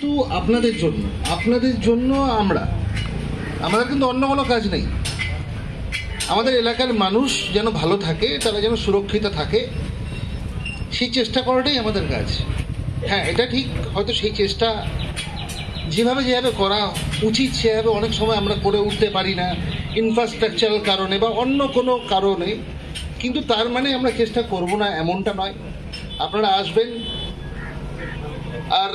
কিন্তু আপনাদের জন্য আমাদের কিন্তু অন্য কোনো কাজ নেই। আমাদের এলাকার মানুষ যেন ভালো থাকে, তারা যেন সুরক্ষিত থাকে, সেই চেষ্টা করাটাই আমাদের কাজ। হ্যাঁ, এটা ঠিক, হয়তো সেই চেষ্টা যেভাবে করা উচিত সেভাবে অনেক সময় আমরা করে উঠতে পারি না, ইনফ্রাস্ট্রাকচারাল কারণে বা অন্য কোনো কারণে। কিন্তু তার মানে আমরা চেষ্টা করব না এমনটা নয়। আপনারা আসবেন, আর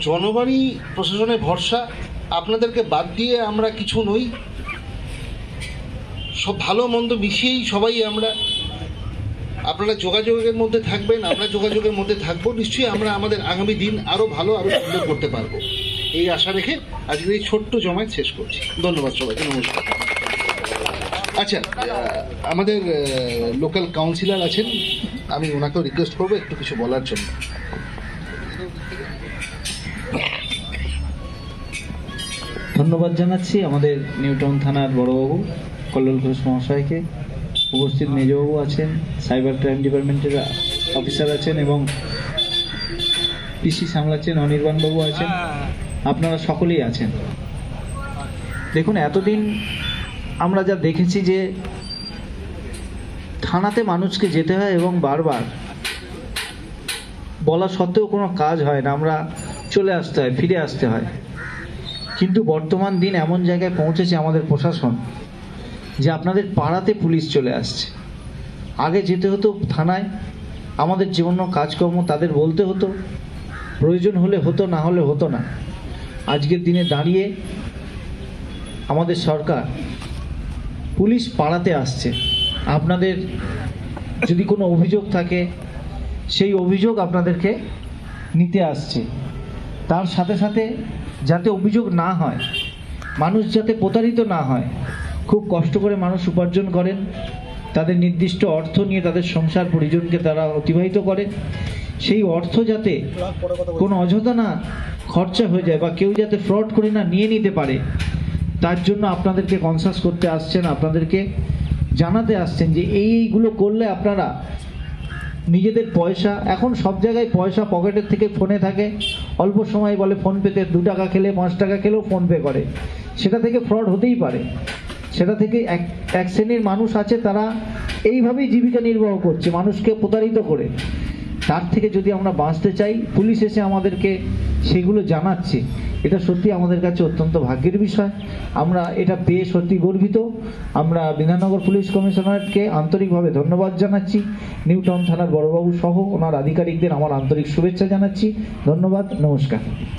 জনগণই প্রশাসনের ভরসা। আপনাদেরকে বাদ দিয়ে আমরা কিছু নই, সব ভালো মন্দ মিশিয়েই সবাই আমরা। আপনারা যোগাযোগের মধ্যে থাকবেন, আমরা যোগাযোগের মধ্যে থাকবো। নিশ্চয়ই আমরা আমাদের আগামী দিন আরও ভালো, আরও সুন্দর করতে পারবো, এই আশা রেখে আজকের এই ছোট্ট জমায়েত শেষ করছি। ধন্যবাদ সবাইকে, নমস্কার। আচ্ছা, আমাদের লোকাল কাউন্সিলর আছেন, আমি ওনাকেও রিকোয়েস্ট করবো একটু কিছু বলার জন্য। ধন্যবাদ জানাচ্ছি আমাদের নিউটাউন থানার বড়বাবু কল্লোল ঘোষ মহাশয়কে। উপস্থিত মেজবাবু আছেন, সাইবার ক্রাইম ডিপার্টমেন্টের অফিসার আছেন এবং পিসি সামলাচ্ছেন অনির্বাণবাবু আছেন, আপনারা সকলেই আছেন। দেখুন, এতদিন আমরা যা দেখেছি যে থানাতে মানুষকে যেতে হয় এবং বারবার বলা সত্ত্বেও কোনো কাজ হয় না, আমরা চলে আসতে হয়, ফিরে আসতে হয়। কিন্তু বর্তমান দিন এমন জায়গায় পৌঁছেছে আমাদের প্রশাসন যে আপনাদের পাড়াতে পুলিশ চলে আসছে। আগে যেতে হতো থানায়, আমাদের যে কোনো কাজকর্ম তাদের বলতে হতো, প্রয়োজন হলে হতো, না হলে হতো না। আজকের দিনে দাঁড়িয়ে আমাদের সরকার পুলিশ পাড়াতে আসছে। আপনাদের যদি কোনো অভিযোগ থাকে সেই অভিযোগ আপনাদেরকে নিতে আসছে। তার সাথে সাথে যাতে অভিযোগ না হয়, মানুষ যাতে প্রতারিত না হয়, খুব কষ্ট করে মানুষ উপার্জন করেন, তাদের নির্দিষ্ট অর্থ নিয়ে তাদের সংসার পরিজনকে তারা অতিবাহিত করে, সেই অর্থ যাতে কোনো অযথা না খরচা হয়ে যায় বা কেউ যাতে ফ্রড করে না নিয়ে নিতে পারে, তার জন্য আপনাদেরকে কনসাস করতে আসছেন, আপনাদেরকে জানাতে আসছেন যে এইগুলো করলে আপনারা নিজেদের পয়সা, এখন সব জায়গায় পয়সা পকেটের থেকে ফোনে থাকে, অল্প সময় বলে ফোনপেতে 2 টাকা খেলে 5 টাকা খেলেও ফোনপে করে, সেটা থেকে ফ্রড হতেই পারে। সেটা থেকে এক শ্রেণীর মানুষ আছে, তারা এইভাবেই জীবিকা নির্বাহ করছে, মানুষকে প্রতারিত করে। তার থেকে যদি আমরা বাঁচতে চাই, পুলিশ এসে আমাদেরকে সেগুলো জানাচ্ছে, এটা সত্যি আমাদের কাছে অত্যন্ত ভাগ্যের বিষয়। আমরা এটা পেয়ে সত্যি গর্বিত। আমরা বিধাননগর পুলিশ কমিশনারেটকে আন্তরিকভাবে ধন্যবাদ জানাচ্ছি, নিউটাউন থানার বড়বাবু সহ ওনার আধিকারিকদের আমার আন্তরিক শুভেচ্ছা জানাচ্ছি। ধন্যবাদ, নমস্কার।